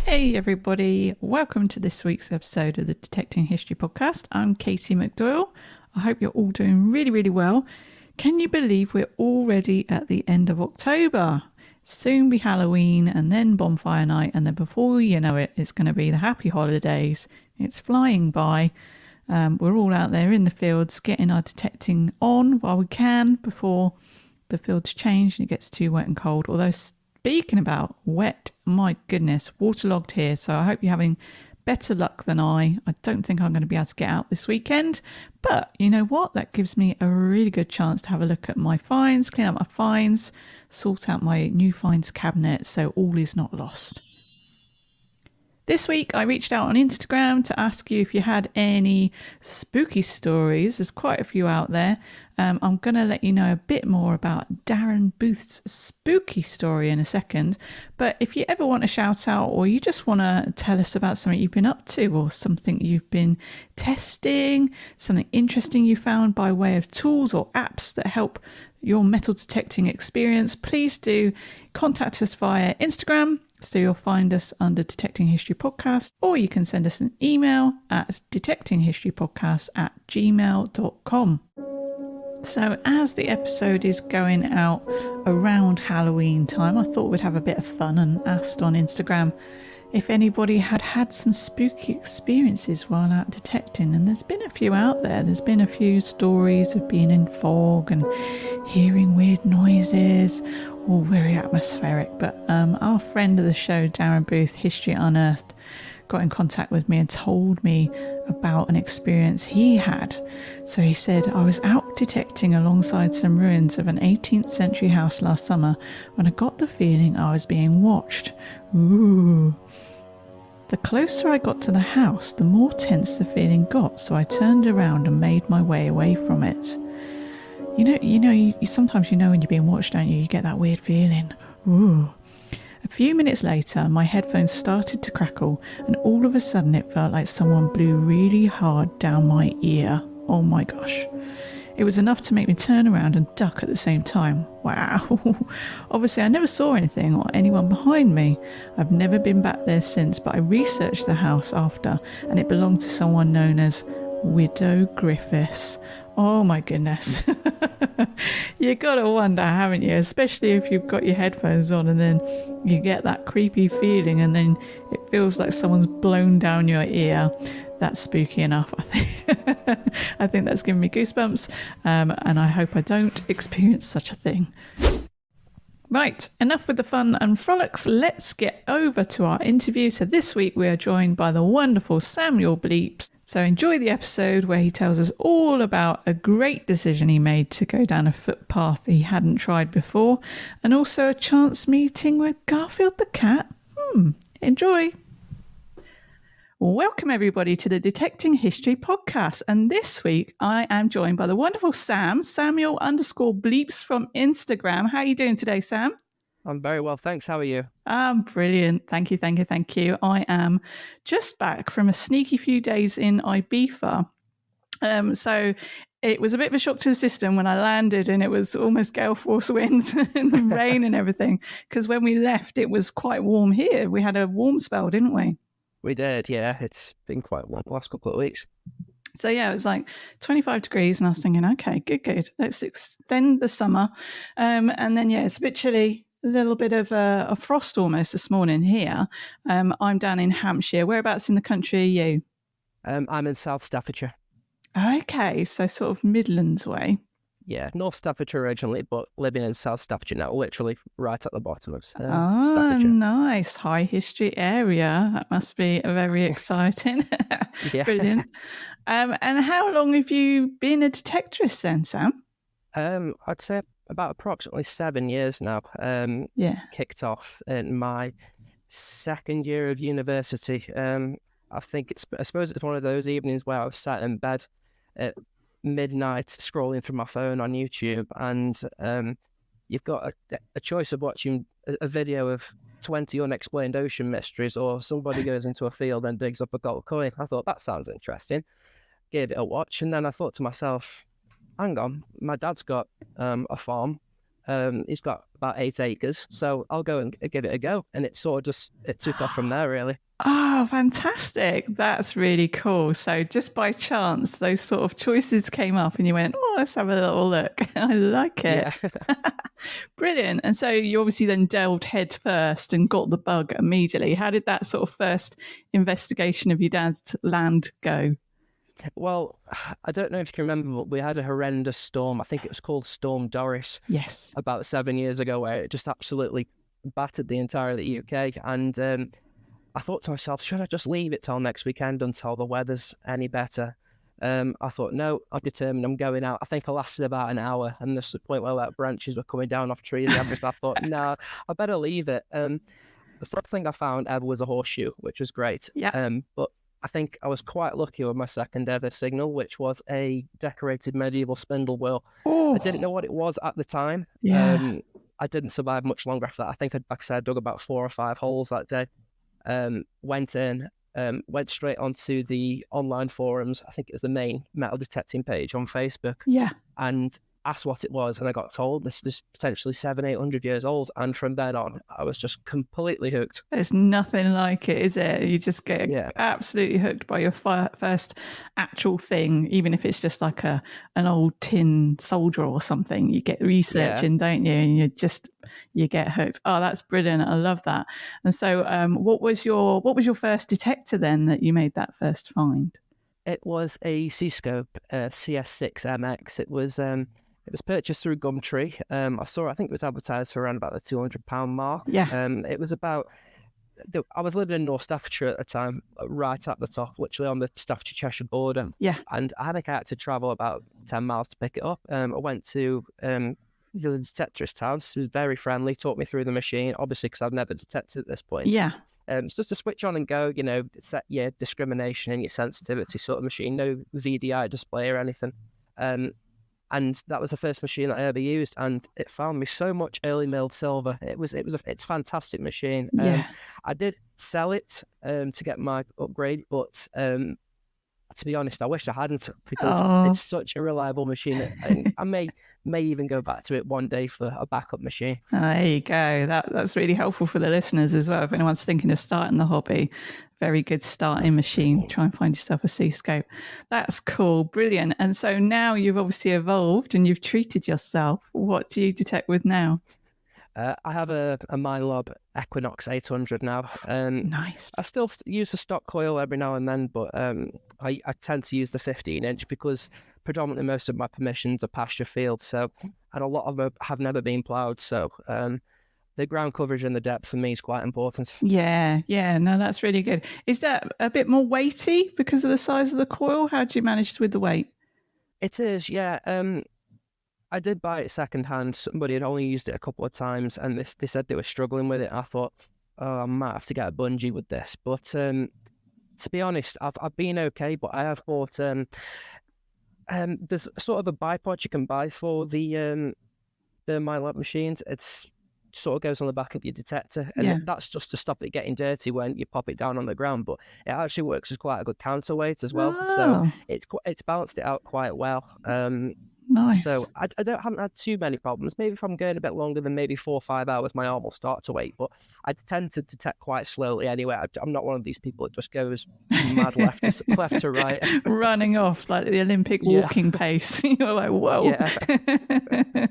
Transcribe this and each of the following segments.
Hey everybody, welcome to this week's episode of the Detecting History podcast. I'm Katie McDoyle. I hope you're all doing really, really well. Can you believe we're already at the end of October? Soon be Halloween and then bonfire night, and then before you know it, it's going to be the happy holidays. It's flying by. We're all out there in the fields getting our detecting on while we can before the fields change and it gets too wet and cold. Although speaking about wet, my goodness, waterlogged here. So I hope you're having better luck than I. I don't think I'm going to be able to get out this weekend. But you know what? That gives me a really good chance to have a look at my finds, clean up my finds, sort out my new finds cabinet so all is not lost. This week I reached out on Instagram to ask you if you had any spooky stories. There's quite a few out there. I'm going to let you know a bit more about Darren Booth's spooky story in a second. But if you ever want a shout out or you just want to tell us about something you've been up to or something you've been testing, something interesting you found by way of tools or apps that help your metal detecting experience, please do contact us via Instagram. So you'll find us under Detecting History Podcast, or you can send us an email at detectinghistorypodcast@gmail.com. So as the episode is going out around Halloween time, I thought we'd have a bit of fun and asked on Instagram if anybody had had some spooky experiences while out detecting. And there's been a few out there. There's been a few stories of being in fog and hearing weird noises, all very atmospheric. But our friend of the show, Darren Booth, History Unearthed, got in contact with me and told me about an experience he had. So he said, I was out detecting alongside some ruins of an 18th century house last summer when I got the feeling I was being watched. Ooh. The closer I got to the house, the more tense the feeling got, so I turned around and made my way away from it. You sometimes when you're being watched, don't you? You get that weird feeling. Ooh. A few minutes later, my headphones started to crackle, and all of a sudden it felt like someone blew really hard down my ear. Oh my gosh. It was enough to make me turn around and duck at the same time. Wow. Obviously, I never saw anything or anyone behind me. I've never been back there since, but I researched the house after, and it belonged to someone known as Widow Griffiths. Oh my goodness. You gotta wonder, haven't you? Especially if you've got your headphones on and then you get that creepy feeling and then it feels like someone's blown down your ear. That's spooky enough, I think. I think that's giving me goosebumps, and I hope I don't experience such a thing. Right, enough with the fun and frolics. Let's get over to our interview. So this week we are joined by the wonderful Samuel Bleeps. So enjoy the episode where he tells us all about a great decision he made to go down a footpath he hadn't tried before, and also a chance meeting with Garfield the cat. Enjoy. Welcome everybody to the Detecting History podcast, and this week I am joined by the wonderful Samuel _Bleeps from Instagram. How are you doing today, Sam? I'm very well, thanks. How are you? Brilliant. Thank you. I am just back from a sneaky few days in Ibiza. So it was a bit of a shock to the system when I landed, and it was almost gale force winds and rain and everything, because when we left it was quite warm here. We had a warm spell, didn't we? We did, yeah. It's been quite warm the last couple of weeks. So yeah, it was like 25 degrees, and I was thinking, okay, good. Let's extend the summer. And then, yeah, it's a bit chilly, a little bit of a frost almost this morning here. I'm down in Hampshire. Whereabouts in the country are you? I'm in South Staffordshire. Okay, so sort of Midlands way. Yeah, North Staffordshire originally, but living in South Staffordshire now, literally right at the bottom of Staffordshire. Nice. High history area. That must be very exciting. Yeah. Brilliant. And how long have you been a detectorist then, Sam? I'd say about approximately 7 years now. Kicked off in my second year of university. I suppose it's one of those evenings where I was sat in bed at midnight scrolling through my phone on YouTube, and you've got a choice of watching a video of 20 unexplained ocean mysteries, or somebody goes into a field and digs up a gold coin. I thought, that sounds interesting. Gave it a watch, and then I thought to myself, hang on, my dad's got a farm, He's got about 8 acres, so I'll go and give it a go. And it sort of it took off from there, really. Oh, fantastic. That's really cool. So just by chance, those sort of choices came up and you went, oh, let's have a little look. I like it. Yeah. Brilliant. And so you obviously then delved head first and got the bug immediately. How did that sort of first investigation of your dad's land go? Well, I don't know if you can remember, but we had a horrendous storm. I think it was called Storm Doris. Yes. About 7 years ago, where it just absolutely battered the entire of the UK. And I thought to myself, should I just leave it till next weekend until the weather's any better? I thought, no, I'm determined. I'm going out. I think I lasted about an hour, and there's the point where like branches were coming down off trees and everything. I thought, no, I better leave it. The first thing I found ever was a horseshoe, which was great. Yeah. But I think I was quite lucky with my second ever signal, which was a decorated medieval spindle wheel. Oh. I didn't know what it was at the time. Yeah. I didn't survive much longer after that. I think, like I said, I dug about 4 or 5 holes that day. Went in, went straight onto the online forums. I think it was the main metal detecting page on Facebook. Yeah. And asked what it was, and I got told this is potentially 700-800 years old. And from then on, I was just completely hooked. There's nothing like it, is it? You just get absolutely hooked by your first actual thing, even if it's just like an old tin soldier or something. You get researching, don't you? And you get hooked. Oh, that's brilliant! I love that. And so, what was your first detector then that you made that first find? It was a C-scope CS6MX. It was purchased through Gumtree. I think it was advertised for around about the £200 mark. Yeah. It was about, I was living in North Staffordshire at the time, right at the top, literally on the Staffordshire-Cheshire border. Yeah. And I had to travel about 10 miles to pick it up. I went to the detectorist house. He was very friendly, taught me through the machine, obviously because I've never detected at this point. Yeah. It's just a switch on and go, set your discrimination and your sensitivity sort of machine, no VDI display or anything. And that was the first machine that I ever used, and it found me so much early milled silver. It's a fantastic machine. Yeah. I did sell it to get my upgrade, but to be honest, I wish I hadn't, because it's such a reliable machine. And I may even go back to it one day for a backup machine. There you go. That's really helpful for the listeners as well. If anyone's thinking of starting the hobby, very good starting machine. Try and find yourself a C-scope. That's cool. Brilliant. And so now you've obviously evolved and you've treated yourself. What do you detect with now? I have a Milob Equinox 800 now. Nice. I still use the stock coil every now and then, but I tend to use the 15-inch because predominantly most of my permissions are pasture fields, and a lot of them have never been ploughed, so the ground coverage and the depth for me is quite important. Yeah, no, that's really good. Is that a bit more weighty because of the size of the coil? How do you manage with the weight? It is, yeah. I did buy it secondhand. Somebody had only used it a couple of times, and they said they were struggling with it. I thought, I might have to get a bungee with this. But to be honest, I've been okay. But I have bought there's sort of a bipod you can buy for the Milob machines. It's sort of goes on the back of your detector, and that's just to stop it getting dirty when you pop it down on the ground. But it actually works as quite a good counterweight as well. So it's balanced it out quite well. Nice. So I haven't had too many problems. Maybe if I'm going a bit longer than maybe 4 or 5 hours, my arm will start to wait. But I tend to detect quite slowly anyway. I'm not one of these people that just goes mad left to right. Running off like the Olympic walking pace. You're like, whoa. Yeah.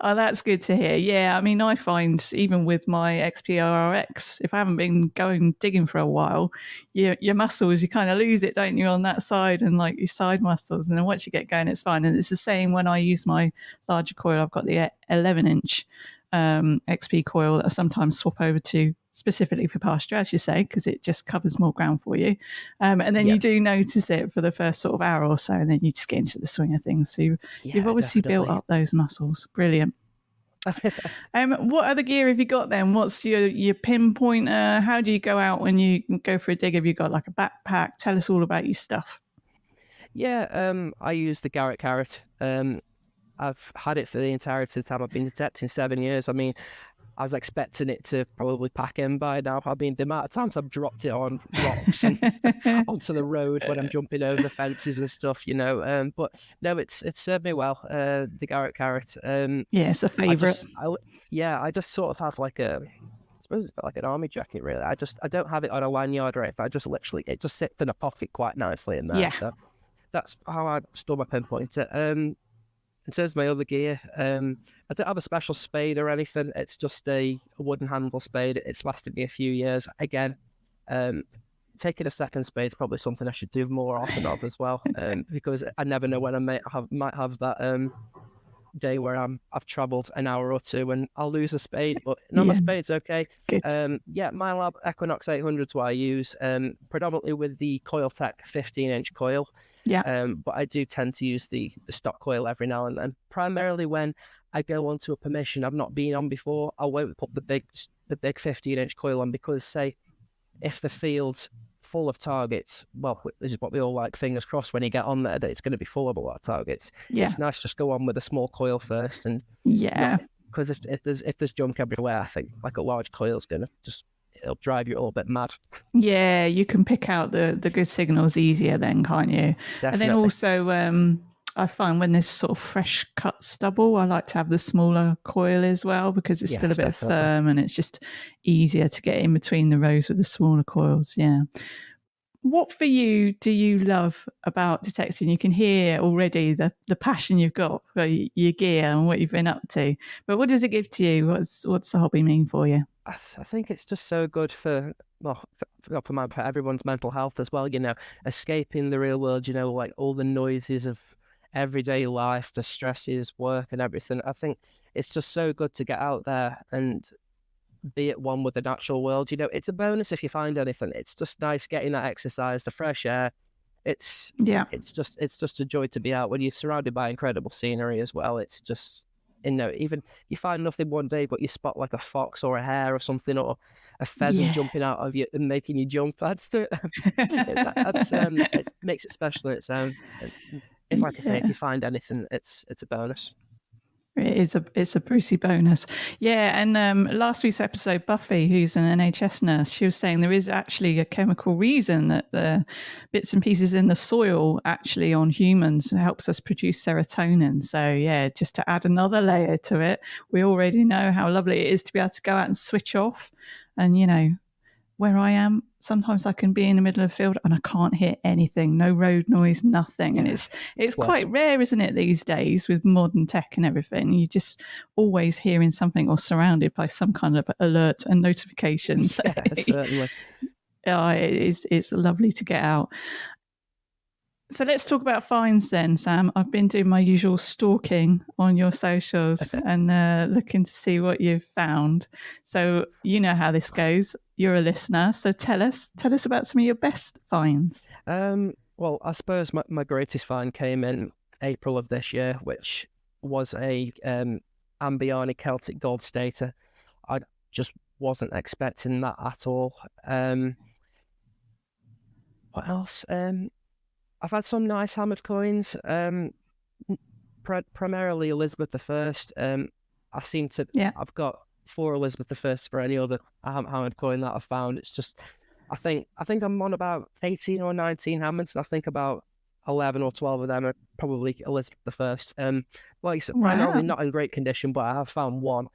Oh, that's good to hear. Yeah, I mean, I find even with my XPRX, if I haven't been digging for a while, your muscles, you kind of lose it, don't you, on that side, and like your side muscles. And then once you get going, it's fine. And it's the same when I use my larger coil. I've got the 11-inch XP coil that I sometimes swap over to specifically for pasture, as you say, because it just covers more ground for you. And then you do notice it for the first sort of hour or so, and then you just get into the swing of things. So you've obviously built up those muscles. Brilliant. What other gear have you got then? What's your pinpointer? How do you go out when you go for a dig? Have you got like a backpack? Tell us all about your stuff. Yeah, I use the Garrett Carrot. I've had it for the entirety of the time I've been detecting, 7 years. I mean, I was expecting it to probably pack in by now. I mean, the amount of times I've dropped it on rocks and onto the road when I'm jumping over the fences and stuff, you know. But no, it's served me well. The Garrett carrot. Yeah, it's a favourite. I just sort of have like I suppose it's like an army jacket, really. I don't have it on a lanyard or anything. I just literally, it just sits in a pocket quite nicely in there. Yeah. So that's how I store my pinpointer. In terms of my other gear, I don't have a special spade or anything. It's just a wooden handle spade. It's lasted me a few years. Again, taking a second spade is probably something I should do more often of as well, because I never know when I might have that day where I've travelled an hour or two and I'll lose a spade, but no, my spade's okay. Good. My Lab Equinox 800 is what I use, predominantly with the Coiltech 15-inch coil. Yeah. But I do tend to use the stock coil every now and then, primarily when I go onto a permission I've not been on before. I won't put the big 15-inch coil on, because say if the field's full of targets, well, this is what we all like, fingers crossed when you get on there that it's going to be full of a lot of targets. It's nice to just go on with a small coil first, and because if there's junk everywhere, I think like a large coil's going to it'll drive you a little bit mad. Yeah, you can pick out the good signals easier then, can't you? Definitely. And then also, I find when there's sort of fresh cut stubble, I like to have the smaller coil as well, because it's still a bit firm and it's just easier to get in between the rows with the smaller coils. Yeah. What for you do you love about detecting? You can hear already the passion you've got for your gear and what you've been up to. But what does it give to you? What's the hobby mean for you? I think it's just so good for everyone's mental health as well, you know, escaping the real world, you know, like all the noises of everyday life, the stresses, work and everything. I think it's just so good to get out there and be at one with the natural world. You know, it's a bonus if you find anything. It's just nice getting that exercise, the fresh air. It's just a joy to be out when you're surrounded by incredible scenery as well. It's just, you know, even you find nothing one day, but you spot like a fox or a hare or something, or a pheasant jumping out of you and making you jump. It makes it special in its own. If, like I say, if you find anything, it's a bonus. It's a Brucey bonus. Yeah, and last week's episode, Buffy, who's an NHS nurse, she was saying there is actually a chemical reason that the bits and pieces in the soil actually on humans helps us produce serotonin. So yeah, just to add another layer to it, we already know how lovely it is to be able to go out and switch off. And you know, where I am, sometimes I can be in the middle of the field and I can't hear anything, no road noise, nothing. And it's quite rare, isn't it, these days with modern tech and everything? You're just always hearing something or surrounded by some kind of alert and notifications. Yeah, certainly. It's lovely to get out. So let's talk about finds then, Sam. I've been doing my usual stalking on your socials and looking to see what you've found. So you know how this goes. You're a listener, so tell us about some of your best finds. Well, I suppose my greatest find came in April of this year, which was a Ambiani Celtic gold stater. I just wasn't expecting that at all. What else? I've had some nice hammered coins, primarily Elizabeth I. I seem to, I've got 4 Elizabeth I for any other hammered coin that I've found. It's just, I think I'm on about 18 or 19 hammers, and I think about 11 or 12 of them are probably Elizabeth I. Like you said, primarily not in great condition, but I have found one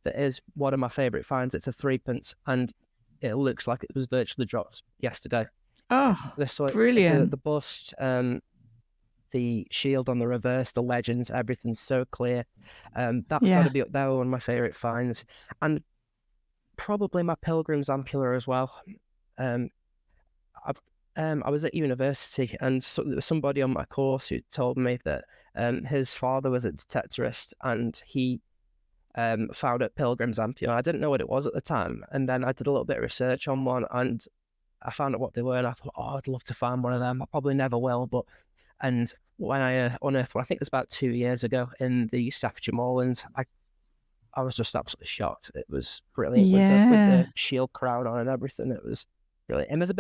that is one of my favourite finds. It's a 3p, and it looks like it was virtually dropped yesterday. Oh, brilliant. The bust, the shield on the reverse, the legends, everything's so clear. That's got to be up there, one of my favourite finds. And probably my Pilgrim's Ampulla as well. I was at university, and there was somebody on my course who told me that his father was a detectorist, and he found a Pilgrim's Ampulla. I didn't know what it was at the time, and then I did a little bit of research on one, and I found out what they were, and I thought, I'd love to find one of them. I probably never will, and when I unearthed one, I think it was about 2 years ago in the Staffordshire Moorlands, I was just absolutely shocked. It was brilliant with the shield crown on and everything. It was brilliant, and there's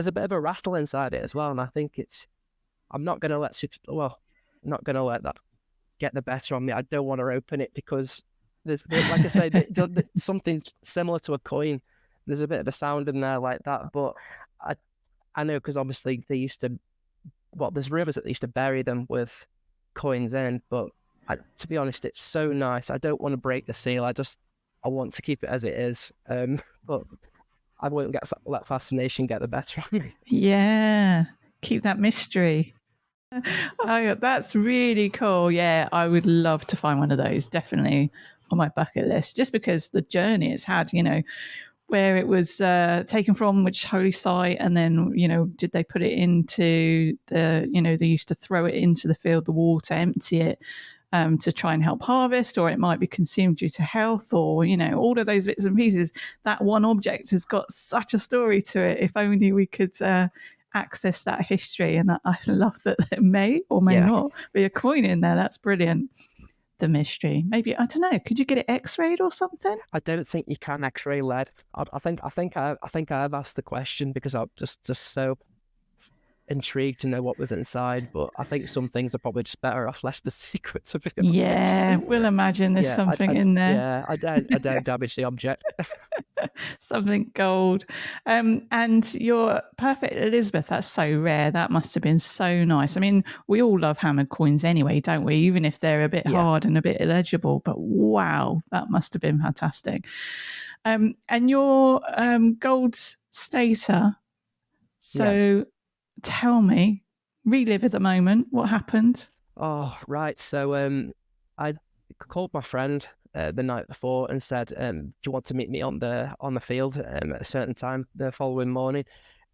a bit of a rattle inside it as well, and I think I'm not going to let that get the better on me. I don't want to open it because like I said, something similar to a coin. There's a bit of a sound in there like that, but I know because obviously they used to. Well, there's rumors that they used to bury them with coins in, but to be honest, it's so nice. I don't want to break the seal. I want to keep it as it is. But I won't let fascination get the better of me. Yeah, keep that mystery. Oh, that's really cool. Yeah, I would love to find one of those. Definitely on my bucket list, just because the journey it's had, where it was taken from, which holy site, and then, did they put it into the, they used to throw it into the field, the water, empty it, to try and help harvest, or it might be consumed due to health, or, all of those bits and pieces. That one object has got such a story to it. If only we could access that history. And I love that there may or may not be a coin in there. That's brilliant. The mystery. Maybe, I don't know, could you get it x-rayed or something? I don't think you can x-ray lead. I think I've asked the question because I'm just so intrigued to know what was inside, but I think some things are probably just better off left the secret, to be honest. Yeah, we'll imagine there's something in there. Yeah, I don't damage the object. Something gold. And your perfect Elizabeth, that's so rare. That must have been so nice. I mean, we all love hammered coins anyway, don't we? Even if they're a bit hard and a bit illegible. But wow, that must have been fantastic. And your gold stater. So tell me, relive at the moment. What happened? Oh, right. So I called my friend the night before and said, do you want to meet me on the field at a certain time the following morning?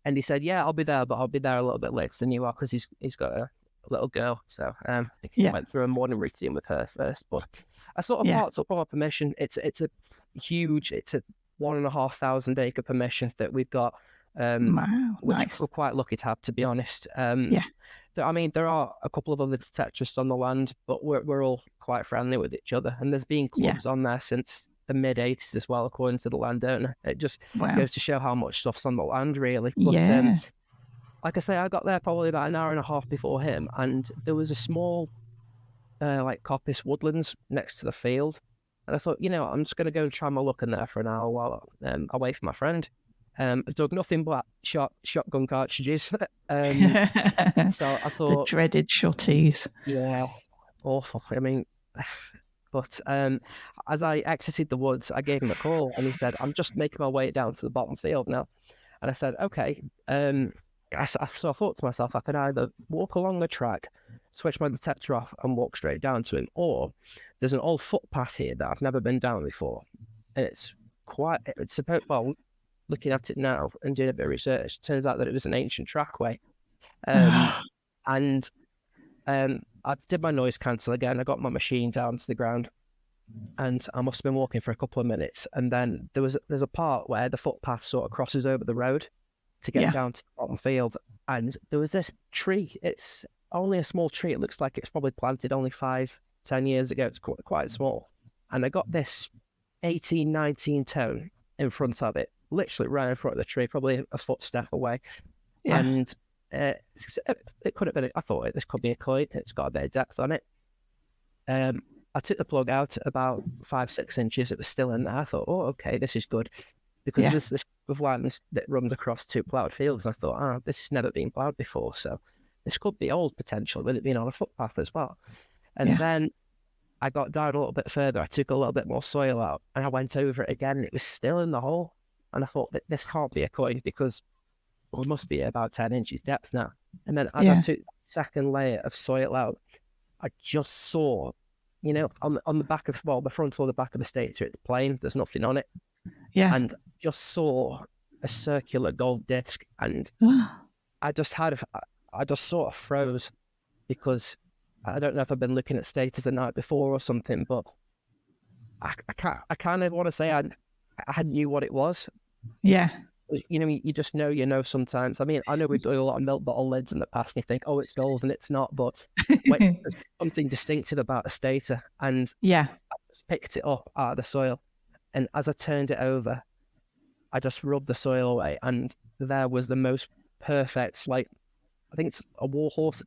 And he said, yeah, I'll be there, but I'll be there a little bit later than you are because he's got a little girl. So he went through a morning routine with her first. But I sort of parked up on my permission. It's a 1,500 acre permission that we've got. Wow, which nice. we're quite lucky to have, to be honest. I mean, there are a couple of other detectorists on the land, but we're all quite friendly with each other. And there's been clubs on there since the mid 80s as well, according to the landowner. It just goes to show how much stuff's on the land, really. But like I say, I got there probably about an hour and a half before him, and there was a small, like coppice woodlands next to the field. And I thought, I'm just going to go and try my luck in there for an hour while I wait for my friend. I dug nothing but shotgun cartridges. So I thought the dreaded shotties. Yeah, awful. I mean, but as I exited the woods, I gave him a call, and he said, "I'm just making my way down to the bottom field now." And I said, "Okay." So I thought to myself, I could either walk along the track, switch my detector off, and walk straight down to him, or there's an old footpath here that I've never been down before, and it's about, well, looking at it now and doing a bit of research, it turns out that it was an ancient trackway. And I did my noise cancel again. I got my machine down to the ground, and I must have been walking for a couple of minutes. And then there's a part where the footpath sort of crosses over the road to get down to the bottom field. And there was this tree. It's only a small tree. It looks like it's probably planted only 5-10 years ago. It's quite small. And I got this 18-19 tone in front of it, literally right in front of the tree, probably a footstep away. And it could have been, I thought this could be a coin. It's got a bit of depth on it. I took the plug out about 5-6 inches. It was still in there. I thought, oh, okay, this is good, because there's this of land that runs across 2 ploughed fields. And I thought, this has never been ploughed before, so this could be old potential, with it being on a footpath as well. And then I got down a little bit further. I took a little bit more soil out, and I went over it again, and it was still in the hole. And I thought that this can't be a coin, because it must be about 10 inches depth now. And then as I took the second layer of soil out, I just saw, on the back of, well, the front or the back of the stator, it's plain, there's nothing on it. And just saw a circular gold disc, and I just sort of froze, because I don't know if I've been looking at status the night before or something, but I kind of want to say I knew what it was. You just know sometimes. I mean, I know we've done a lot of milk bottle lids in the past, and you think, oh, it's gold, and it's not, but there's something distinctive about the stator. And I just picked it up out of the soil, and as I turned it over, I just rubbed the soil away, and there was the most perfect, like, I think it's a warhorse,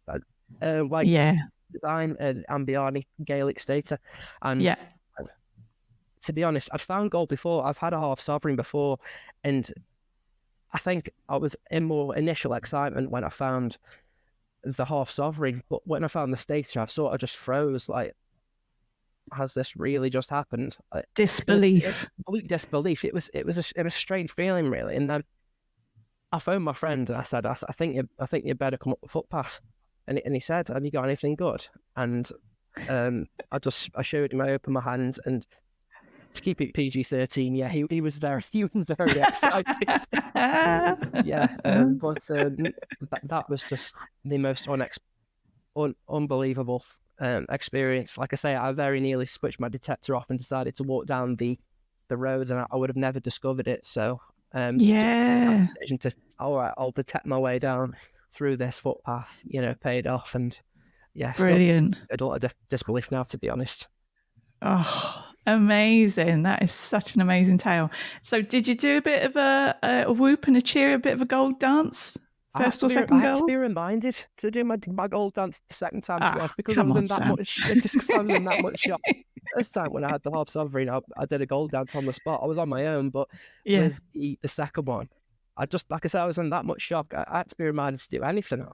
design, Ambiani Gaelic stator, and to be honest, I'd found gold before. I've had a half sovereign before, and I think I was in more initial excitement when I found the half sovereign, but when I found the stater, I sort of just froze. Like, has this really just happened? Disbelief. Complete disbelief. It was a strange feeling, really. And then I phoned my friend and I said, I think you better come up the footpath. And he said, have you got anything good? And I showed him, I opened my hand, and to keep it PG-13, yeah, he was very excited. Yeah, but that was just the most unbelievable experience. Like I say, I very nearly switched my detector off and decided to walk down the roads, and I would have never discovered it. So yeah, decision to, all right, I'll detect my way down through this footpath, paid off. And yeah, brilliant. Still a lot of disbelief now, to be honest. Oh, amazing. That is such an amazing tale. So did you do a bit of a whoop and a cheer, a bit of a gold dance? First or second goal? I had to be reminded to do my gold dance the second time, to be honest, because I was in that Sam. much, just because I was in that much shock. This time when I had the half sovereign, I did a gold dance on the spot. I was on my own, but with the second one, I just, like I said, I was in that much shock. I had to be reminded to do anything. It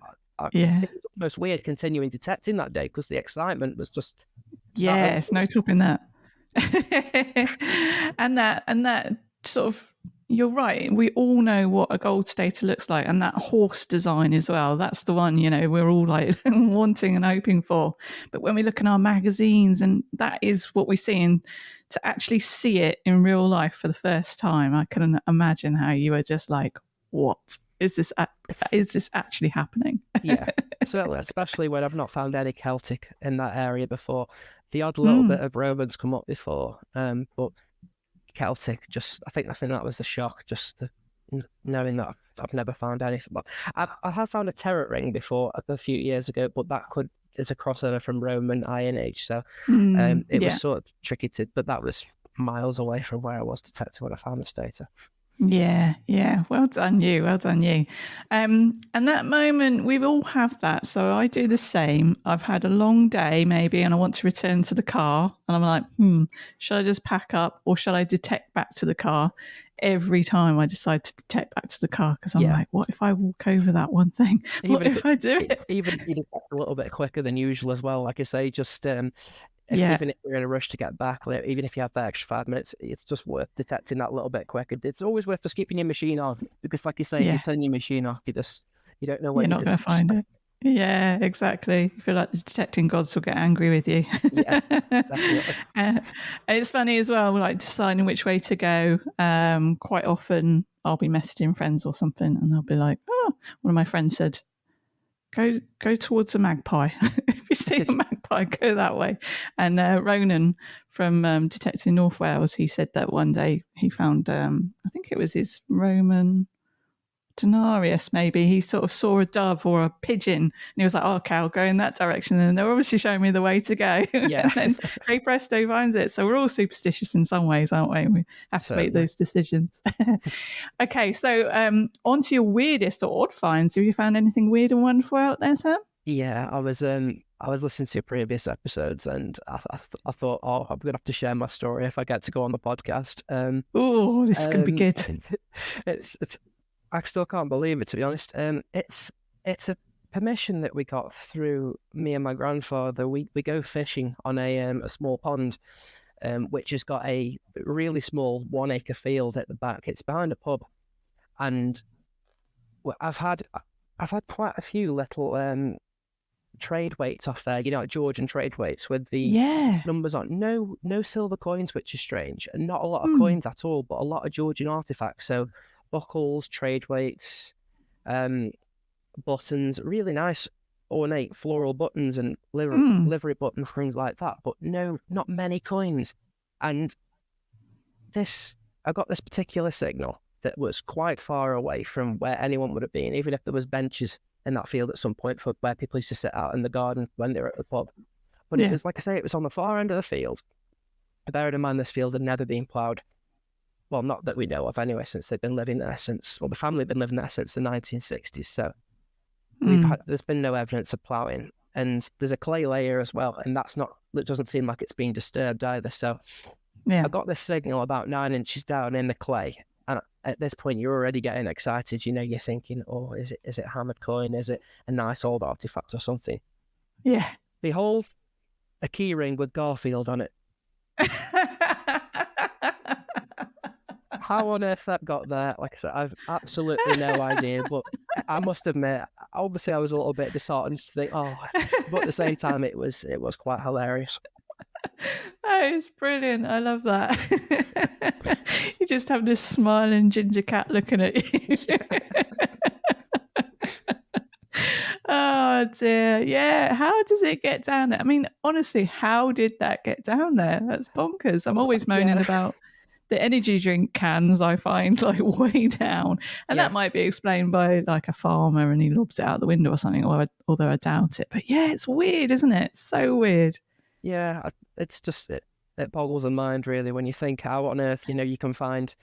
was almost weird continuing detecting that day because the excitement was just... Yes, no topping that. and that sort of, you're right, we all know what a gold stater looks like, and that horse design as well, that's the one, we're all like wanting and hoping for. But when we look in our magazines, and that is what we see, and to actually see it in real life for the first time, I can imagine how you were just like, what is this actually happening? Yeah, certainly, especially when I've not found any Celtic in that area before. The odd little bit of Romans come up before, but Celtic, just I think that was a shock, just knowing that I've never found anything. But I have found a terror ring before a few years ago, but it's a crossover from Roman Iron Age, so it was sort of tricky but that was miles away from where I was detected when I found the stater. Yeah. Well done you. And that moment, we all have that. So I do the same. I've had a long day maybe, and I want to return to the car. And I'm like, should I just pack up or shall I detect back to the car? Every time I decide to detect back to the car, because I'm like, what if I walk over that one thing? What if I do it? Even a little bit quicker than usual as well. Like I say, just... even if you're in a rush to get back, like, even if you have that extra 5 minutes, it's just worth detecting that little bit quicker. It's always worth just keeping your machine on, because like you say, if you turn your machine off, you don't know what you're not going to find it. Yeah, exactly. You feel like the detecting gods will get angry with you. Yeah, definitely. And it's funny as well, like deciding which way to go. Quite often I'll be messaging friends or something, and they'll be like, oh, one of my friends said, go towards a magpie. If you see a magpie, go that way. And Ronan from Detecting North Wales, he said that one day he found, I think it was his Roman denarius, maybe. He sort of saw a dove or a pigeon, and he was like, oh, okay, I'll go in that direction. And they're obviously showing me the way to go. Yeah. And then hey presto, finds it. So we're all superstitious in some ways, aren't we? We have to make those decisions. Okay, so on to your weirdest or odd finds. Have you found anything weird and wonderful out there, Sam? Yeah, I was listening to previous episodes, and I thought, oh, I'm gonna have to share my story if I get to go on the podcast. Oh, this is gonna be good. It's I still can't believe it, to be honest. It's a permission that we got through me and my grandfather. We go fishing on a small pond, which has got a really small 1 acre field at the back. It's behind a pub, and I've had quite a few little trade weights off there, Georgian trade weights with the numbers on. No silver coins, which is strange, and not a lot of coins at all, but a lot of Georgian artifacts. So buckles, trade weights, buttons, really nice ornate floral buttons and livery buttons, things like that, but not many coins. And I got this particular signal that was quite far away from where anyone would have been, even if there was benches in that field at some point for where people used to sit out in the garden when they were at the pub. But it was, like I say, it was on the far end of the field. Bearing in mind, this field had never been ploughed. Well, not that we know of anyway, since they've been living there the family have been living there since the 1960s. So there's been no evidence of ploughing. And there's a clay layer as well, and that doesn't seem like it's been disturbed either. So Yeah. I got the signal about 9 inches down in the clay. And at this point, you're already getting excited. You know, you're thinking, oh, is it hammered coin? Is it a nice old artifact or something? Yeah. Behold, a key ring with Garfield on it. How on earth that got there, like I said, I've absolutely no idea. But I must admit, obviously, I was a little bit disheartened to think, oh, but at the same time, it was quite hilarious. That is brilliant. I love that. You just have this smiling ginger cat looking at you. Oh dear. Yeah. How does it get down there? I mean, honestly, how did that get down there? That's bonkers. I'm always moaning about the energy drink cans, I find, like way down. And that might be explained by like a farmer and he lobs it out the window or something, although I doubt it. But yeah, it's weird, isn't it? It's so weird. Yeah, it's just, it boggles the mind really when you think how on earth, you know, you can find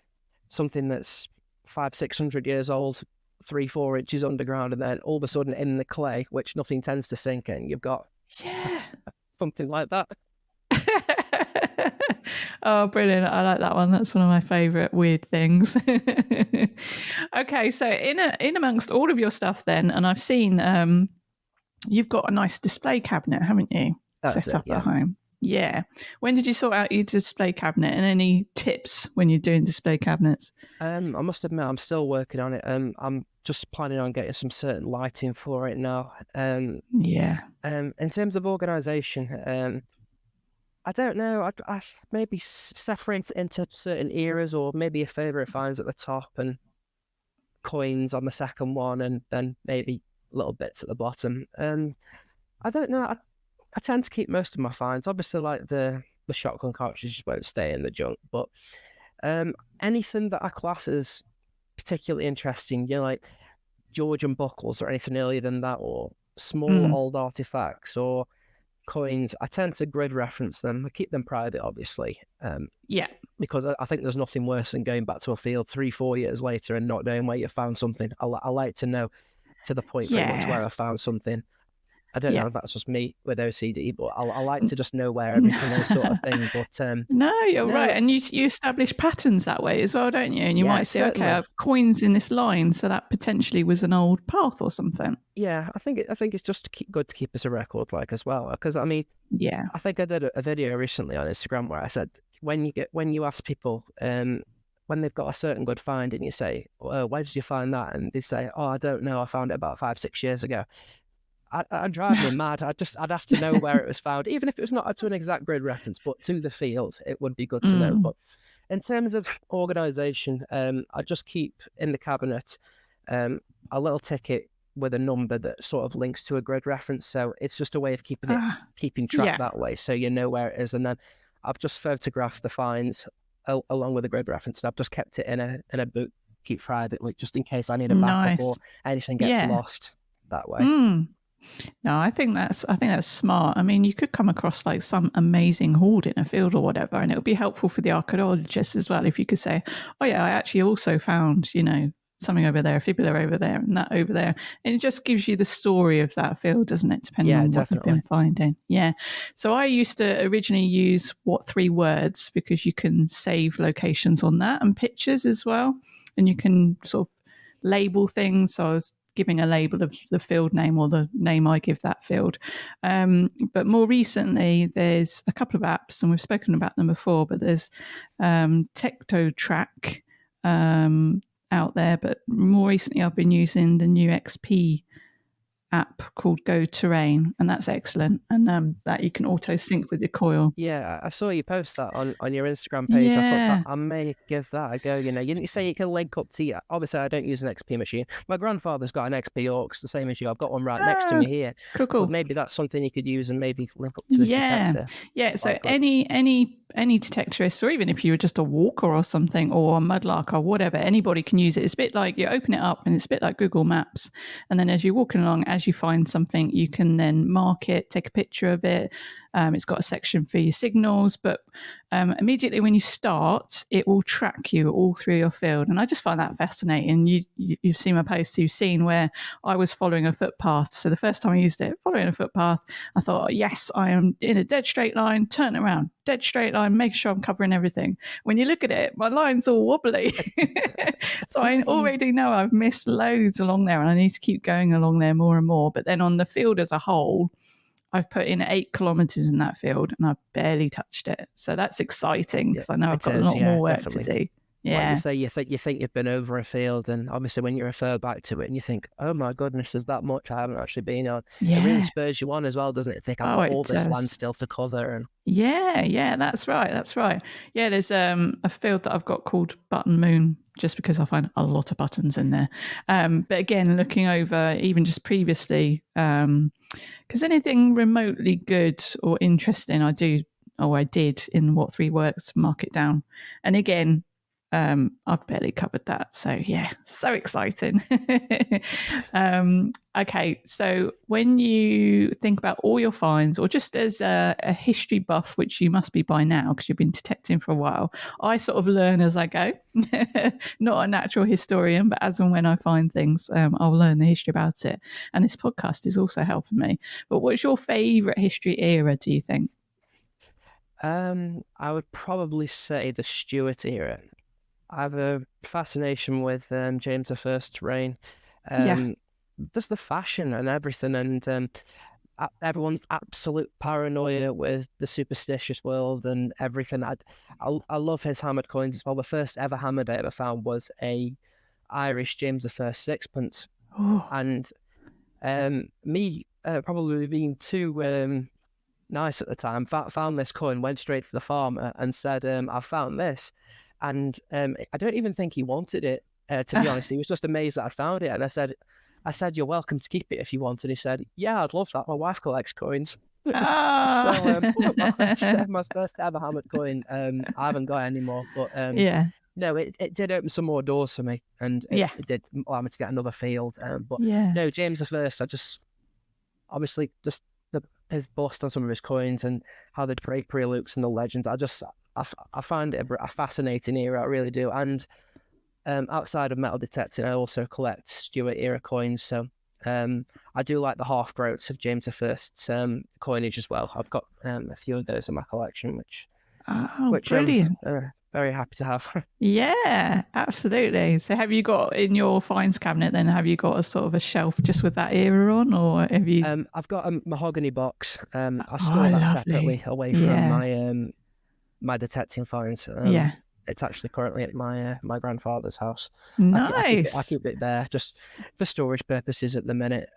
something that's 500-600 years old, 3-4 inches underground, and then all of a sudden in the clay, which nothing tends to sink in, you've got something like that. Oh, brilliant. I like that one. That's one of my favourite weird things. Okay, so in amongst all of your stuff then, and I've seen you've got a nice display cabinet, haven't you? Set up at home. Yeah. When did you sort out your display cabinet, and any tips when you're doing display cabinets? I must admit, I'm still working on it. I'm just planning on getting some certain lighting for it now. Yeah. In terms of organisation, I don't know. I maybe separate it into certain eras, or maybe a favourite finds at the top and coins on the second one, and then maybe little bits at the bottom. I don't know. I tend to keep most of my finds. Obviously, like the shotgun cartridges won't stay in the junk, but anything that I class as particularly interesting, you know, like Georgian buckles or anything earlier than that, or small old artifacts or coins, I tend to grid reference them. I keep them private, obviously. Because I think there's nothing worse than going back to a field 3-4 years later and not knowing where you found something. I like to know to the point pretty much where I found something. I don't know if that's just me with OCD, but I like to just know where everything is, sort of thing. But no, you're right, and you establish patterns that way as well, don't you? And you might say, certainly. Okay, I have coins in this line, so that potentially was an old path or something. Yeah, I think it's just good to keep as a record, like, as well. Because I mean, I think I did a video recently on Instagram where I said when you ask people when they've got a certain good find and you say, where did you find that? And they say, oh, I don't know, I found it about 5-6 years ago. I'd drive me mad. I'd have to know where it was found, even if it was not to an exact grid reference, but to the field, it would be good to know. But in terms of organisation, I just keep in the cabinet a little ticket with a number that sort of links to a grid reference. So it's just a way of keeping track that way, so you know where it is. And then I've just photographed the finds along with a grid reference. And I've just kept it in a book, keep privately, just in case I need a backup or anything gets lost that way. No, I think that's smart. I mean, you could come across like some amazing hoard in a field or whatever, and it would be helpful for the archaeologists as well if you could say, oh yeah, I actually also found, you know, something over there, a fibula over there, and that over there. And it just gives you the story of that field, doesn't it? Depending on what you've been finding. Yeah. So I used to originally use 3 words, because you can save locations on that and pictures as well. And you can sort of label things. So I was giving a label of the field name or the name I give that field. But more recently, there's a couple of apps, and we've spoken about them before, but there's TectoTrack out there. But more recently, I've been using the new XP app called Go Terrain, and that's excellent. And that you can auto sync with your coil. Yeah, I saw you post that on your Instagram page. I thought I may give that a go. You know, you say you can link up to. Obviously, I don't use an XP machine. My grandfather's got an XP aux, the same as you. I've got one right next to me here. Cool. But maybe that's something you could use and maybe link up to his detector. Yeah. So any detectorist, or even if you were just a walker or something, or a mudlark or whatever, anybody can use it. It's a bit like you open it up and it's a bit like Google Maps. And then as you're walking along, as you find something, you can then mark it, take a picture of it. It's got a section for your signals, but immediately when you start, it will track you all through your field. And I just find that fascinating. You've seen my post, you've seen where I was following a footpath. So the first time I used it, following a footpath, I thought, yes, I am in a dead straight line, turn around, dead straight line, make sure I'm covering everything. When you look at it, my line's all wobbly. So I already know I've missed loads along there and I need to keep going along there more and more. But then on the field as a whole, I've put in 8 kilometres in that field and I've barely touched it. So that's exciting because I know I've got a lot more work to do. Yeah. Like you say, you think you've been over a field, and obviously when you refer back to it and you think, oh my goodness, there's that much I haven't actually been on. Yeah. It really spurs you on as well, doesn't it? Think I've got all this land still to cover. And yeah, that's right. Yeah, there's a field that I've got called Button Moon, just because I find a lot of buttons in there. But again, looking over even just previously, because anything remotely good or interesting I did in What 3 Works, mark it down. And again, I've barely covered that. So yeah, so exciting. Okay, so when you think about all your finds, or just as a history buff, which you must be by now because you've been detecting for a while, I sort of learn as I go. Not a natural historian, but as and when I find things, I'll learn the history about it. And this podcast is also helping me. But what's your favourite history era, do you think? I would probably say the Stuart era. I have a fascination with James I's reign. Just the fashion and everything, and everyone's absolute paranoia with the superstitious world and everything. I love his hammered coins as well. The first ever hammered I ever found was a Irish James I sixpence. And me probably being too nice at the time, found this coin, went straight to the farmer and said, I found this. And I don't even think he wanted it, to be honest. He was just amazed that I found it. And I said, you're welcome to keep it if you want. And he said, yeah, I'd love that. My wife collects coins. So my first ever hammered coin, I haven't got any more. But no, it did open some more doors for me. And it did allow me to get another field. No, James I, I just, obviously, just his bust on some of his coins and how the drapery looks and the legends. I find it a fascinating era, I really do. And outside of metal detecting, I also collect Stuart era coins. So I do like the half groats of James I's coinage as well. I've got a few of those in my collection, which brilliant. I'm very happy to have. Yeah, absolutely. So have you got in your finds cabinet then, have you got a sort of a shelf just with that era on, or have you? I've got a mahogany box. I store that separately away from my detecting finds. It's actually currently at my grandfather's house. Nice. I keep it there just for storage purposes at the minute.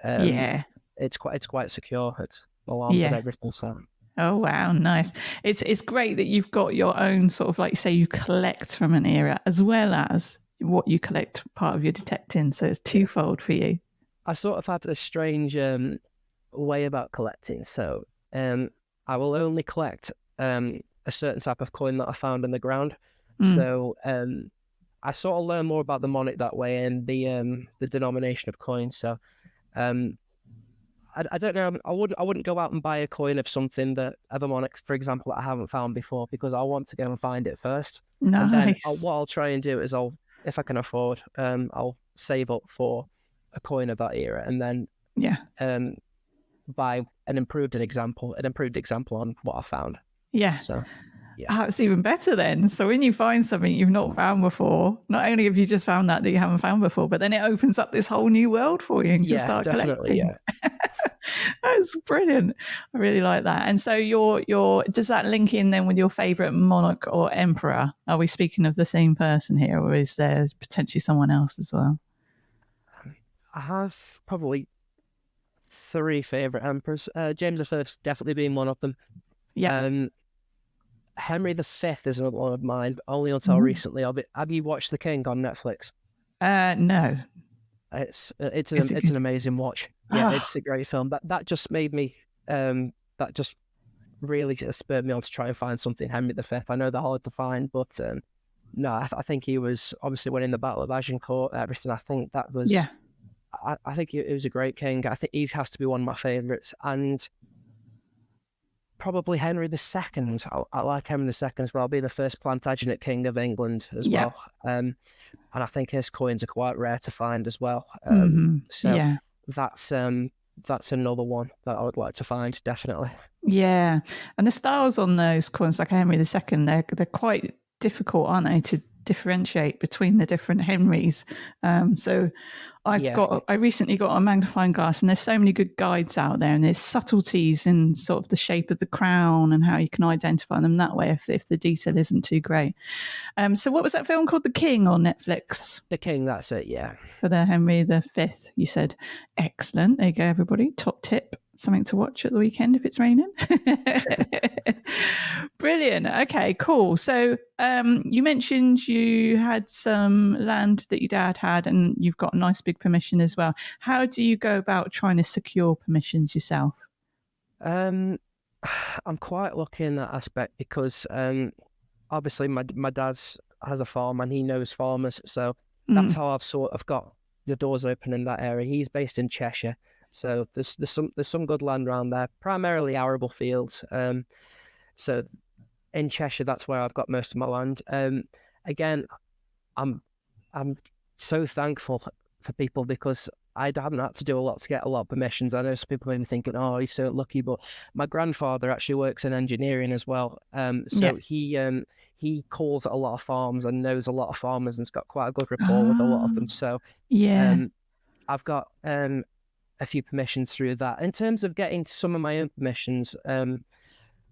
It's quite secure. It's alarmed and everything. So. Oh wow, nice. It's great that you've got your own sort of, like you say, you collect from an era as well as what you collect part of your detecting. So it's twofold for you. I sort of have this strange way about collecting. So I will only collect a certain type of coin that I found in the ground. So I sort of learn more about the monarch that way and the denomination of coins. So I don't know. I wouldn't go out and buy a coin of something that of a monarch, for example, that I haven't found before, because I want to go and find it first. Nice. And then what I'll try and do is if I can afford, I'll save up for a coin of that era, and then buy an improved example on what I found. Yeah. So. Yeah. It's even better then. So when you find something you've not found before, not only have you just found that you haven't found before, but then it opens up this whole new world for you and you can start collecting. Yeah. That's brilliant. I really like that. And so does that link in then with your favourite monarch or emperor? Are we speaking of the same person here, or is there potentially someone else as well? I have probably 3 favourite emperors. James I definitely being one of them. Yeah. Henry V is another one of mine, only until recently. Have you watched The King on Netflix? No. It's an amazing watch. Yeah, It's a great film. That just made me that just really spurred me on to try and find something Henry V. I know they're hard to find, but no, I think he was obviously winning the Battle of Agincourt, everything. I think that was I think he was a great king. I think he has to be one of my favourites. And probably Henry II. I like Henry II as well, being the first Plantagenet King of England as well. And I think his coins are quite rare to find as well. So that's another one that I would like to find, definitely. Yeah, and the styles on those coins, like Henry II, they're quite difficult, aren't they, to differentiate between the different Henrys. So I recently got a magnifying glass, and there's so many good guides out there, and there's subtleties in sort of the shape of the crown and how you can identify them that way if the detail isn't too great. So what was that film called? The King on Netflix? The King, that's it, yeah. For the Henry V, you said. Excellent. There you go, everybody. Top tip. Something to watch at the weekend if it's raining. Brilliant. Okay, cool. So you mentioned you had some land that your dad had, and you've got a nice big permission as well. How do you go about trying to secure permissions yourself? I'm quite lucky in that aspect because obviously my dad has a farm and he knows farmers, so that's how I've sort of got the doors open in that area. He's based in Cheshire, so there's some good land around there, primarily arable fields. So in Cheshire, that's where I've got most of my land. Again, I'm so thankful for people because I haven't had to do a lot to get a lot of permissions. I know some people may be thinking, "Oh, you're so lucky," but my grandfather actually works in engineering as well. So he calls at a lot of farms and knows a lot of farmers and's got quite a good rapport with a lot of them. So I've got a few permissions through that. In terms of getting some of my own permissions,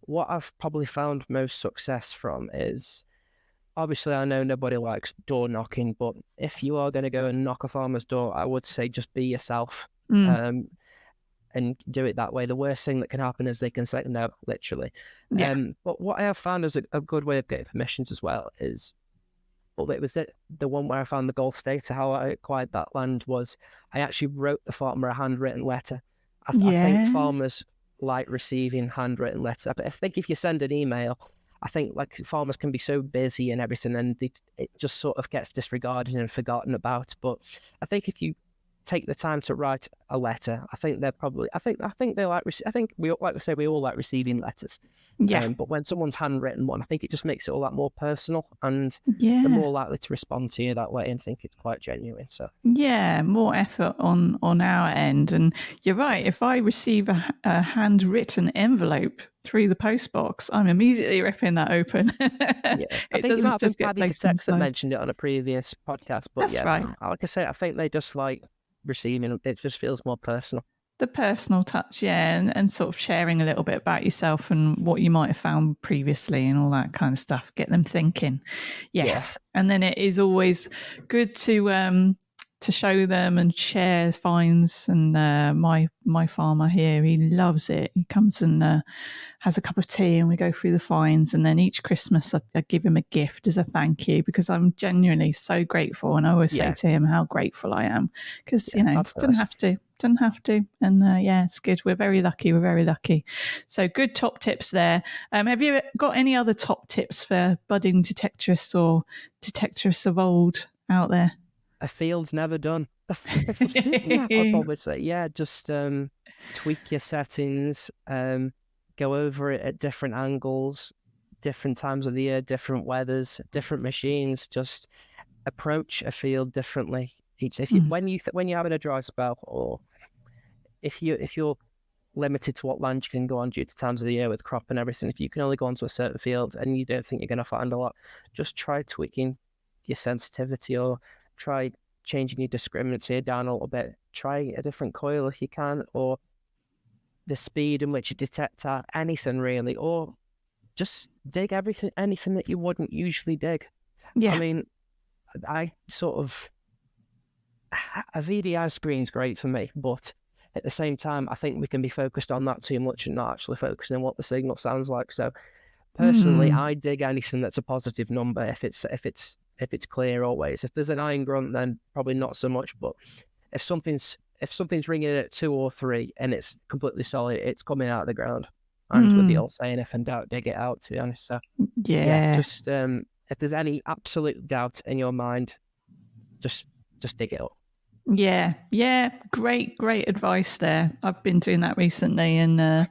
what I've probably found most success from is, obviously I know nobody likes door knocking, but if you are going to go and knock a farmer's door, I would say just be yourself and do it that way. The worst thing that can happen is they can say no, literally. But what I have found is a good way of getting permissions as well is, well, it was the one where I found the Gulf Stater, how I acquired that land was I actually wrote the farmer a handwritten letter. I think farmers like receiving handwritten letters. But I think if you send an email, I think like farmers can be so busy and everything, and it just sort of gets disregarded and forgotten about. But I think if you take the time to write a letter, I think they're probably, I think they like, I think we like to say we all like receiving letters. But when someone's handwritten one, I think it just makes it all that more personal, and they're more likely to respond to you that way and think it's quite genuine. So more effort on our end. And you're right, if I receive a handwritten envelope through the post box, I'm immediately ripping that open. I think it might have been Paddy Catex that mentioned it on a previous podcast, but that's right. Like I say, I think they just like receiving it. Just feels more personal. The personal touch, and sort of sharing a little bit about yourself and what you might have found previously and all that kind of stuff. Get them thinking. Yes. Yeah. And then it is always good to show them and share finds. And my farmer here, he loves it. He comes and has a cup of tea and we go through the finds. And then each Christmas I give him a gift as a thank you, because I'm genuinely so grateful. And I always say to him how grateful I am, because, didn't have to. And it's good. We're very lucky. So good top tips there. Have you got any other top tips for budding detectorists or detectorists of old out there? A field's never done. I'd probably say, just tweak your settings, go over it at different angles, different times of the year, different weathers, different machines. Just approach a field differently. When you're having a dry spell, or if you're limited to what land you can go on due to times of the year with crop and everything, if you can only go onto a certain field and you don't think you're going to find a lot, just try tweaking your sensitivity, or try changing your discriminator down a little bit. Try a different coil if you can, or the speed in which you detect anything really, or just dig anything that you wouldn't usually dig. I mean, I sort of, a VDI screen's great for me, but at the same time, I think we can be focused on that too much and not actually focusing on what the signal sounds like. So personally, I dig anything that's a positive number if it's clear always. If there's an iron grunt, then probably not so much. But if something's ringing at 2 or 3 and it's completely solid, it's coming out of the ground. And with the old saying, if in doubt, dig it out, to be honest. So just if there's any absolute doubt in your mind, just dig it up. Great advice there. I've been doing that recently, and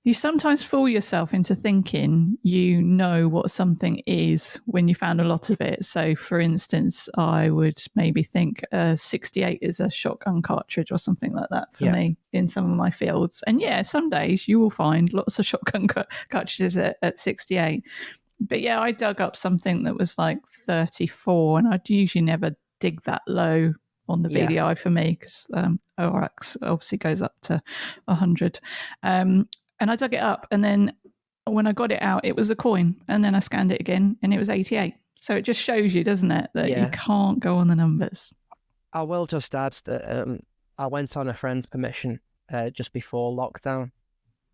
You sometimes fool yourself into thinking you know what something is when you found a lot of it. So, for instance, I would maybe think 68 is a shotgun cartridge or something like that for me in some of my fields. And some days you will find lots of shotgun cartridges at 68. But I dug up something that was like 34, and I'd usually never dig that low on the VDI for me because ORX obviously goes up to 100. And I dug it up, and then when I got it out, it was a coin, and then I scanned it again, and it was 88. So it just shows you, doesn't it, that you can't go on the numbers. I will just add that I went on a friend's permission just before lockdown,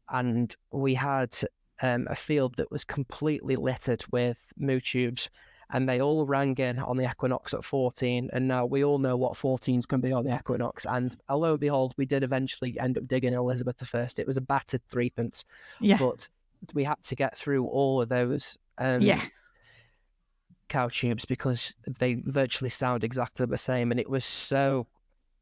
and we had a field that was completely littered with moo tubes, and they all rang in on the Equinox at 14, and now we all know what 14s can be on the Equinox, and lo and behold, we did eventually end up digging Elizabeth I. It was a battered 3p, but we had to get through all of those cow tubes because they virtually sound exactly the same, and it was so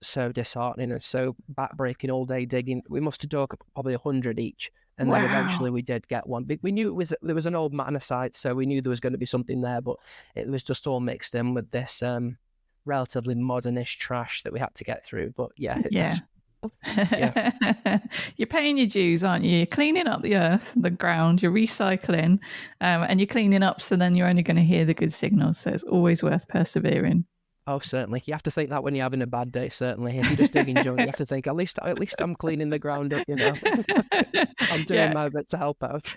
disheartening and so backbreaking all day digging. We must have dug probably 100 each. And then eventually we did get one. We knew there was an old manor site, so we knew there was going to be something there, but it was just all mixed in with this relatively modernish trash that we had to get through. But You're paying your dues, aren't you? You're cleaning up the earth, the ground, you're recycling, and you're cleaning up, so then you're only going to hear the good signals. So it's always worth persevering. Oh, certainly. You have to think that when you're having a bad day, certainly. If you're just digging junk, you have to think, at least I'm cleaning the ground up, I'm doing my bit to help out.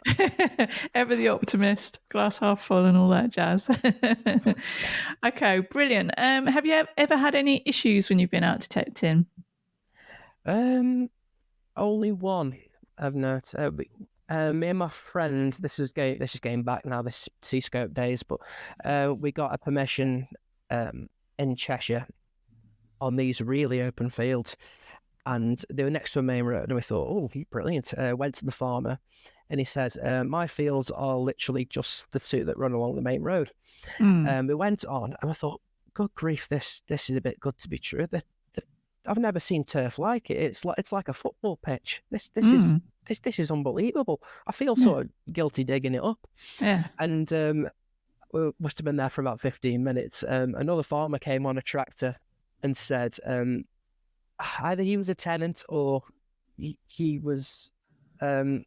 Ever the optimist, glass half full and all that jazz. Okay, brilliant. Have you ever had any issues when you've been out detecting? Only one, I've noticed. Me and my friend, this is going back now, this C-scope days, but we got a permission in Cheshire on these really open fields, and they were next to a main road, and we thought, oh, brilliant. Went to the farmer, and he said, my fields are literally just the two that run along the main road. We went on, and I thought, good grief, this is a bit good to be true. I've never seen turf like it. It's like a football pitch. This is unbelievable. I feel sort of guilty digging it up. And we must have been there for about 15 minutes. Another farmer came on a tractor and said either he was a tenant or he was the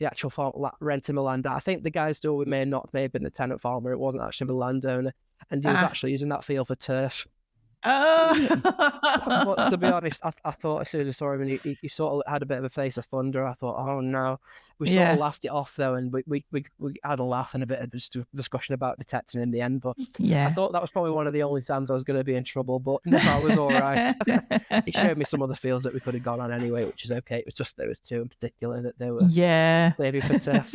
actual farm renting the land. I think the guy's door may have been the tenant farmer. It wasn't actually the landowner. And he was actually using that field for turf. But to be honest, I thought as soon as I saw him, and he sort of had a bit of a face of thunder. I thought, oh no. We sort of laughed it off though, and we had a laugh and a bit of discussion about detecting in the end. But I thought that was probably one of the only times I was going to be in trouble. But no, I was all right. He showed me some other fields that we could have gone on anyway, which is okay. It was just there was two in particular that they were clearly for turfs.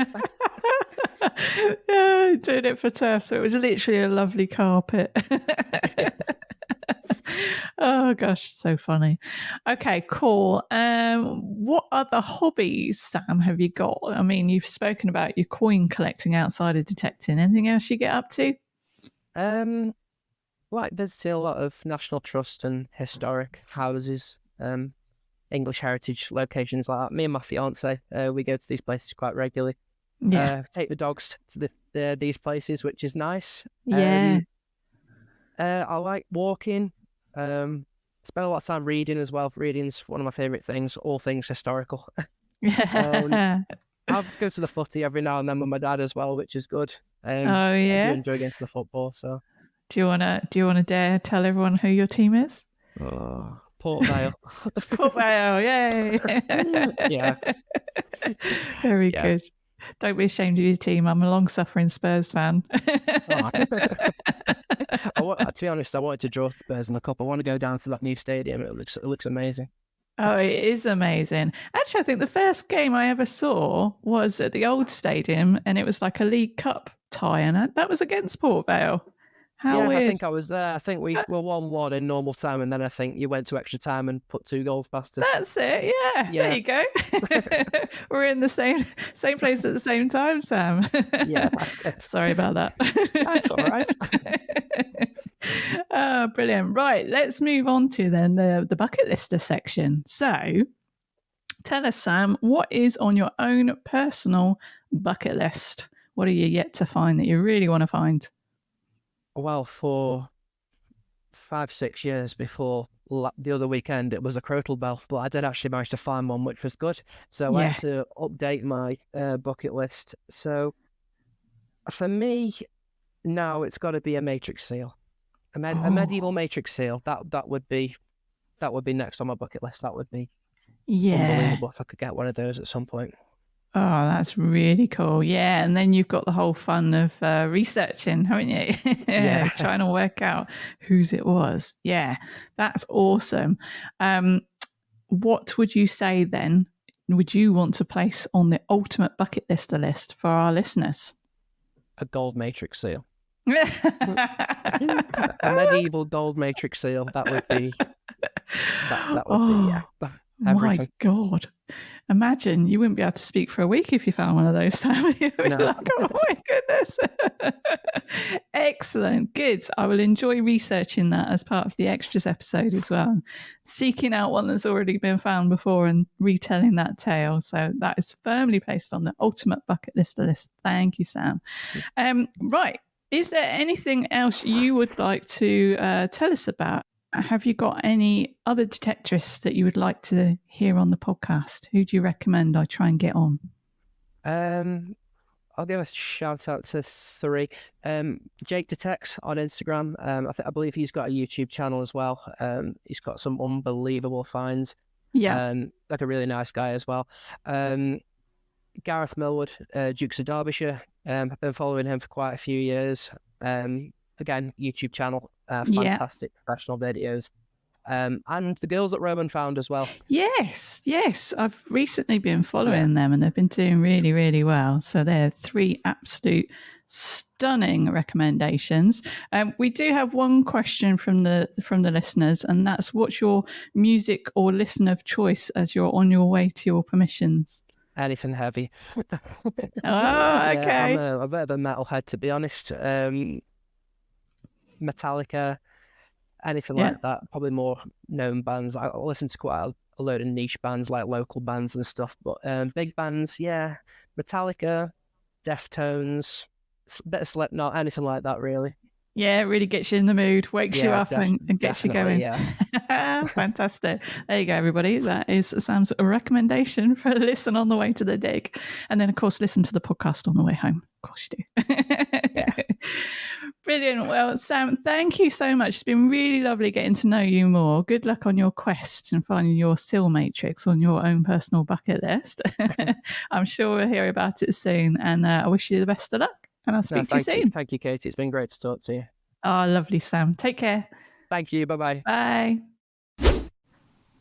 Doing it for turf, so it was literally a lovely carpet. Oh gosh, so funny. Okay, cool. What other hobbies, Sam, have you got? I mean, you've spoken about your coin collecting outside of detecting. Anything else you get up to? Like visiting a lot of National Trust and historic houses, English heritage locations like that. Me and my fiance, we go to these places quite regularly. Take the dogs to these places, which is nice. I like walking. Spend a lot of time reading as well. Reading's one of my favourite things, all things historical. I'll go to the footy every now and then with my dad as well, which is good. I do enjoy getting to the football. So, do you wanna dare tell everyone who your team is? Port Vale. Port Vale, yay! Yeah, very good. Don't be ashamed of your team. I'm a long-suffering Spurs fan. To be honest, I wanted to draw Spurs in the cup. I want to go down to that new stadium. It looks amazing. Oh, it is amazing. Actually, I think the first game I ever saw was at the old stadium, and it was like a League Cup tie, and that was against Port Vale. How weird. I think I was there. I think we were 1-1 in normal time, and then I think you went to extra time and put 2 goals past us. That's it, yeah. There you go. We're in the same place at the same time, Sam. Yeah, that's it. Sorry about that. That's all right. Brilliant. Right, let's move on to then the bucket lister section. So, Tell us, Sam, what is on your own personal bucket list? What are you yet to find that you really want to find? Well, for 5-6 years before the other weekend, it was a crotal bell, but I did actually manage to find one, which was good. So I had to update my bucket list. So for me, now it's got to be a matrix seal, a medieval matrix seal. That would be next on my bucket list. That would be unbelievable if I could get one of those at some point. Oh, that's really cool. Yeah, and then you've got the whole fun of researching, haven't you? Trying to work out whose it was. Yeah, that's awesome. What would you say then would you want to place on the ultimate bucket lister list for our listeners? A gold matrix seal. A medieval gold matrix seal. That would be yeah. Everything. My God. Imagine you wouldn't be able to speak for a week if you found one of those, Sam. You'd be like, oh my goodness. Excellent. Good. I will enjoy researching that as part of the extras episode as well. Seeking out one that's already been found before and retelling that tale. So that is firmly placed on the ultimate bucket lister list. Thank you, Sam. Right. Is there anything else you would like to tell us about? Have you got any other detectorists that you would like to hear on the podcast? Who do you recommend I try and get on? I'll give a shout out to 3. Jake Detects on Instagram. I believe he's got a YouTube channel as well. He's got some unbelievable finds. Yeah. Like a really nice guy as well. Gareth Millwood, Dukes of Derbyshire. I've been following him for quite a few years. Again, YouTube channel. Fantastic professional videos. And the girls at Roman Found as well. Yes. I've recently been following them and they've been doing really, really well. So they're 3 absolute stunning recommendations. We do have one question from the listeners, and that's what's your music or listen of choice as you're on your way to your permissions? Anything heavy. Okay. I'm a bit of a metalhead, to be honest. Metallica, anything like that. Probably more known bands. I listen to quite a load of niche bands, like local bands and stuff. But big bands, Metallica, Deftones, a bit of Slipknot, anything like that, really. Yeah, it really gets you in the mood, wakes you up and gets you going. Yeah. Fantastic. There you go, everybody. That is Sam's recommendation for a listen on the way to the dig. And then, of course, listen to the podcast on the way home. Of course you do. Brilliant. Well, Sam, thank you so much. It's been really lovely getting to know you more. Good luck on your quest and finding your seal matrix on your own personal bucket list. I'm sure we'll hear about it soon. And I wish you the best of luck. And I'll speak to you soon. Thank you, Katie. It's been great to talk to you. Oh, lovely, Sam. Take care. Thank you. Bye-bye. Bye.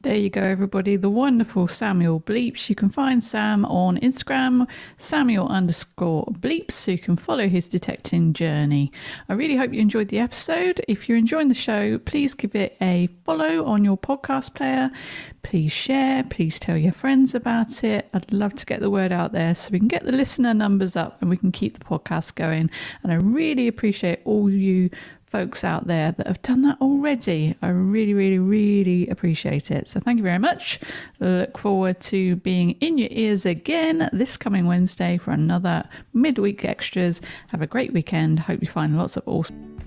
There you go, everybody. The wonderful Samuel Bleeps. You can find Sam on Instagram, Samuel_Bleeps, so you can follow his detecting journey. I really hope you enjoyed the episode. If you're enjoying the show, please give it a follow on your podcast player. Please share. Please tell your friends about it. I'd love to get the word out there so we can get the listener numbers up and we can keep the podcast going. And I really appreciate all you folks out there that have done that already. I really, really, really appreciate it. So thank you very much. Look forward to being in your ears again this coming Wednesday for another midweek extras. Have a great weekend. Hope you find lots of awesome